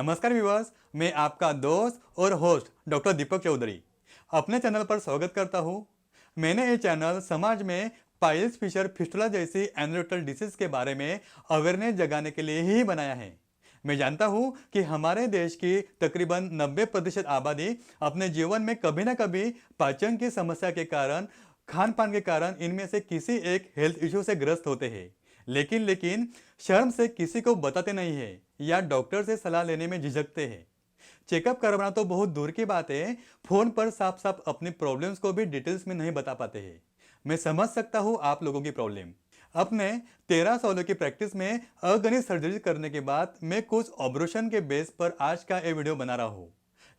नमस्कार व्यूअर्स, मैं आपका दोस्त और होस्ट डॉक्टर दीपक चौधरी अपने चैनल पर स्वागत करता हूं। मैंने ये चैनल समाज में पाइल्स फिशर फिस्टुला जैसी एनरोटल डिसीज के बारे में अवेयरनेस जगाने के लिए ही बनाया है। मैं जानता हूं कि हमारे देश की तकरीबन 90% आबादी अपने जीवन में कभी ना कभी पाचन की समस्या के कारण, खान पान के कारण इनमें से किसी एक हेल्थ इश्यू से ग्रस्त होते हैं। लेकिन शर्म से किसी को बताते नहीं है या डॉक्टर से सलाह लेने में झिझकते हैं। चेकअप करवाना तो बहुत दूर की बात है, फोन पर साफ साफ अपनी प्रॉब्लम्स को भी डिटेल्स में नहीं बता पाते हैं। मैं समझ सकता हूँ आप लोगों की प्रॉब्लम। अपने 13 सालों की प्रैक्टिस में अगणित सर्जरी करने के बाद मैं कुछ ऑपरेशन के बेस पर आज का ये वीडियो बना रहा हूँ,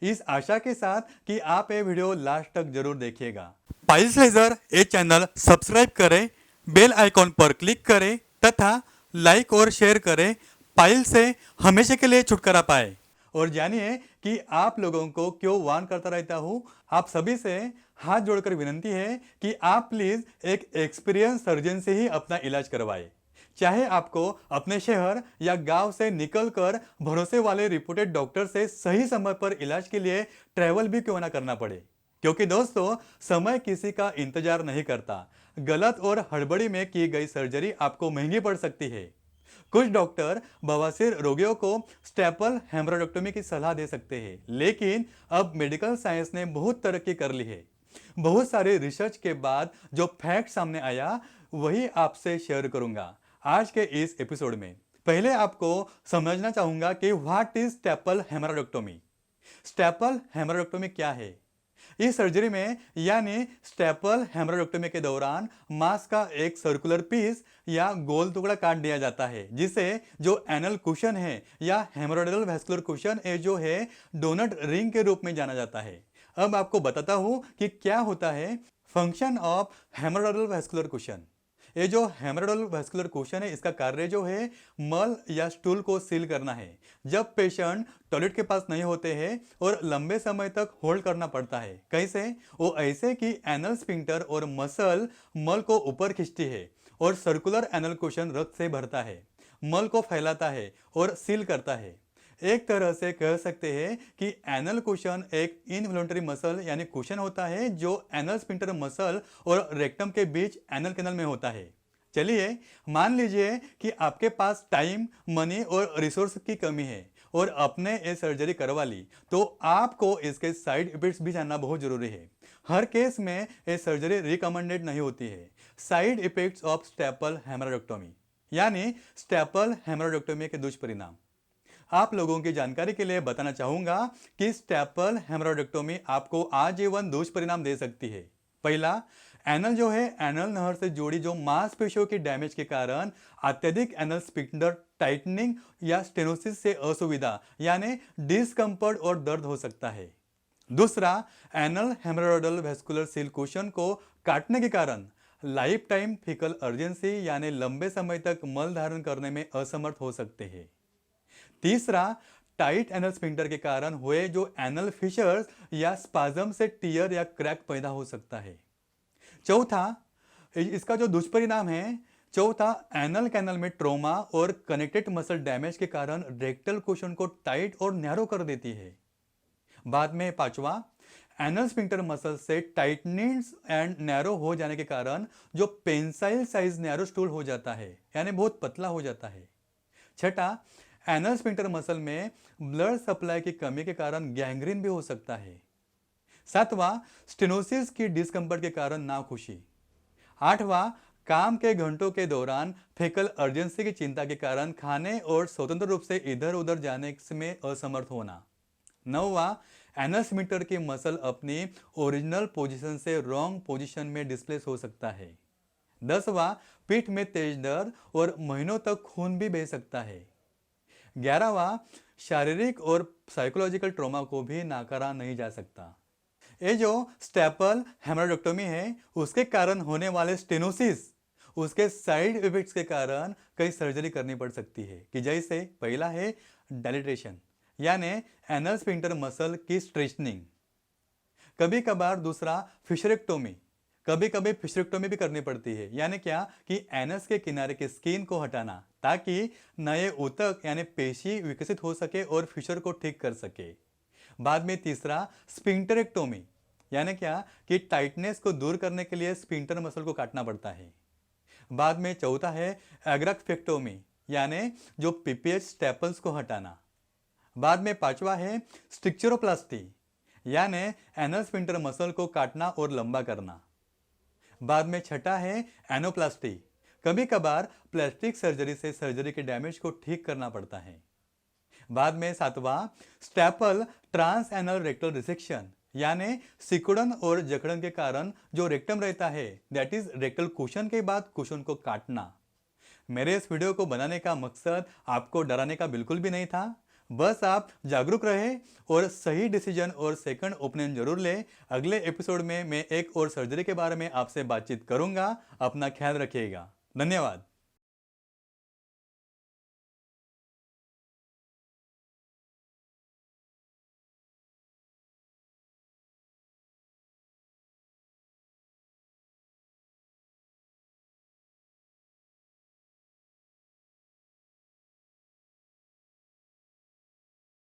इस आशा के साथ कि आप ये वीडियो लास्ट तक जरूर देखिएगा। पाइल्स लेजर ये चैनल सब्सक्राइब करें, बेल आइकॉन पर क्लिक करें तथा लाइक और शेयर करें, पाइल्स से हमेशा के लिए छुटकारा पाए। और जानिए कि आप लोगों को क्यों वार्न करता रहता हूं। आप सभी से हाथ जोड़कर विनती है कि आप प्लीज एक एक्सपीरियंस सर्जन से ही अपना इलाज करवाएं। चाहे आपको अपने शहर या गांव से निकलकर भरोसे वाले रिपोर्टेड डॉक्टर से सही समय पर इलाज के लिए ट्रैवल भी क्यों ना करना पड़े, क्योंकि दोस्तों समय किसी का इंतजार नहीं करता। गलत और हड़बड़ी में की गई सर्जरी आपको महंगी पड़ सकती है। कुछ डॉक्टर बवासीर रोगियों को स्टेपल हेमरोइडेक्टोमी की सलाह दे सकते हैं, लेकिन अब मेडिकल साइंस ने बहुत तरक्की कर ली है। बहुत सारे रिसर्च के बाद जो फैक्ट सामने आया वही आपसे शेयर करूंगा आज के इस एपिसोड में। पहले आपको समझना चाहूंगा कि व्हाट इज स्टेपल हेमरोइडेक्टोमी। स्टेपल हेमरोइडेक्टोमी क्या है? इस सर्जरी में यानी स्टेपल हेमरोइडेक्टोमी के दौरान मांस का एक सर्कुलर पीस या गोल टुकड़ा काट दिया जाता है, जिसे जो एनल कुशन है या हेमरोइडल वैस्कुलर कुशन है जो है डोनट रिंग के रूप में जाना जाता है। अब आपको बताता हूं कि क्या होता है function of haemorrhoidal vascular cushion. ये जो हेमरोइडल वैस्कुलर कुशन है इसका कार्य जो है मल या स्टूल को सील करना है जब पेशेंट टॉयलेट के पास नहीं होते हैं और लंबे समय तक होल्ड करना पड़ता है। कैसे? वो ऐसे कि एनल स्फिंक्टर और मसल मल को ऊपर खींचती है और सर्कुलर एनल कुशन रक्त से भरता है, मल को फैलाता है और सील करता है। एक तरह से कह सकते हैं कि एनल कुशन एक इनवॉलंटरी मसल यानी कुशन होता है जो एनल स्फिंक्टर मसल और रेक्टम के बीच एनल कैनल में होता है। चलिए मान लीजिए कि आपके पास टाइम, मनी और रिसोर्स की कमी है और आपने ये सर्जरी करवा ली, तो आपको इसके साइड इफेक्ट्स भी जानना बहुत जरूरी है। हर केस में ये सर्जरी रिकमेंडेड नहीं होती है। साइड इफेक्ट्स ऑफ स्टेपल हेमरोइडेक्टोमी यानी स्टेपल हेमरोइडेक्टोमी के दुष्परिणाम आप लोगों की जानकारी के लिए बताना चाहूंगा कि स्टेपल हेमरोइडेक्टोमी आपको आजीवन दुष्परिणाम दे सकती है। पहला, एनल जो है एनल नहर से जुड़ी जो मांसपेशियों की डैमेज के कारण अत्यधिक एनल स्फिंक्टर टाइटनिंग या स्टेनोसिस से असुविधा यानी डिस्कम्फर्ट और दर्द हो सकता है। दूसरा, anal haemorrhoidal vascular seal cushion को काटने के कारण लाइफ टाइम फीकल अर्जेंसी यानी लंबे समय तक मल धारण करने में असमर्थ हो सकते हैं। तीसरा, टाइट एनल स्फिंक्टर के कारण हुए जो एनल फिशर्स या स्पाज्म से टियर या क्रैक पैदा हो सकता है। चौथा, इसका जो दुष्परिणाम है, चौथा, एनल कैनल में ट्रोमा और कनेक्टेड मसल डैमेज के कारण रेक्टल कुशन को टाइट और नैरो कर देती है। बाद में पांचवा, एनल स्फिंक्टर मसल से टाइटनिंग्स एंड नैरो हो जाने के कारण जो पेंसाइल साइज नैरो स्टूल हो जाता है यानी बहुत पतला हो जाता है। छठा, एनल स्फिंक्टर मसल में ब्लड सप्लाई की कमी के कारण गैंग्रीन भी हो सकता है। सातवां, स्टेनोसिस की डिस्कम्फर्ट के कारण नाखुशी। आठवां, काम के घंटों के दौरान फेकल अर्जेंसी की चिंता के कारण खाने और स्वतंत्र रूप से इधर उधर जाने में असमर्थ होना। नौवां, एनल स्फिंक्टर की मसल अपनी ओरिजिनल पोजीशन से रॉन्ग पोजीशन में डिस्प्लेस हो सकता है। 10वां, पीठ में तेज दर्द और महीनों तक खून भी बह सकता है। 11वां, शारीरिक और साइकोलॉजिकल ट्रॉमा को भी नाकारा नहीं जा सकता। ये जो स्टेपल हेमरोइडेक्टोमी है उसके कारण होने वाले स्टेनोसिस, उसके साइड इफेक्ट्स के कारण कई सर्जरी करनी पड़ सकती है कि जैसे पहला है डायलिटेशन यानी एनल स्फिंक्टर मसल की स्ट्रेचनिंग, कभी कभार दूसरा फिशरेक्टोमी, कभी कभी फिशरेक्टोमी भी करनी पड़ती है, यानी क्या कि एनस के किनारे की स्किन को हटाना ताकि नए ऊतक यानी पेशी विकसित हो सके और फिशर को ठीक कर सके। बाद में तीसरा स्पिंक्टरेक्टोमी, यानी क्या कि टाइटनेस को दूर करने के लिए स्पिंक्टर मसल को काटना पड़ता है। बाद में चौथा है एग्राफेक्टोमी, यानी जो पीपीएच स्टेपल्स को हटाना। बाद में पांचवा है स्ट्रिक्चरोप्लास्टी, यानी एनल स्फिंक्टर मसल को काटना और लंबा करना। बाद में छठा है एनोप्लास्टी, कभी कभार प्लास्टिक सर्जरी से सर्जरी के डैमेज को ठीक करना पड़ता है। बाद में सातवां staple transanal rectal resection, यानी सिकुड़न और जकड़न के कारण जो रेक्टम रहता है, दैट इज रेक्टल कुशन के बाद कुशन को काटना। मेरे इस वीडियो को बनाने का मकसद आपको डराने का बिल्कुल भी नहीं था, बस आप जागरूक रहे और सही डिसीजन और सेकंड ओपिनियन जरूर लें। अगले एपिसोड में मैं एक और सर्जरी के बारे में आपसे बातचीत करूंगा। अपना ख्याल रखिएगा। धन्यवाद।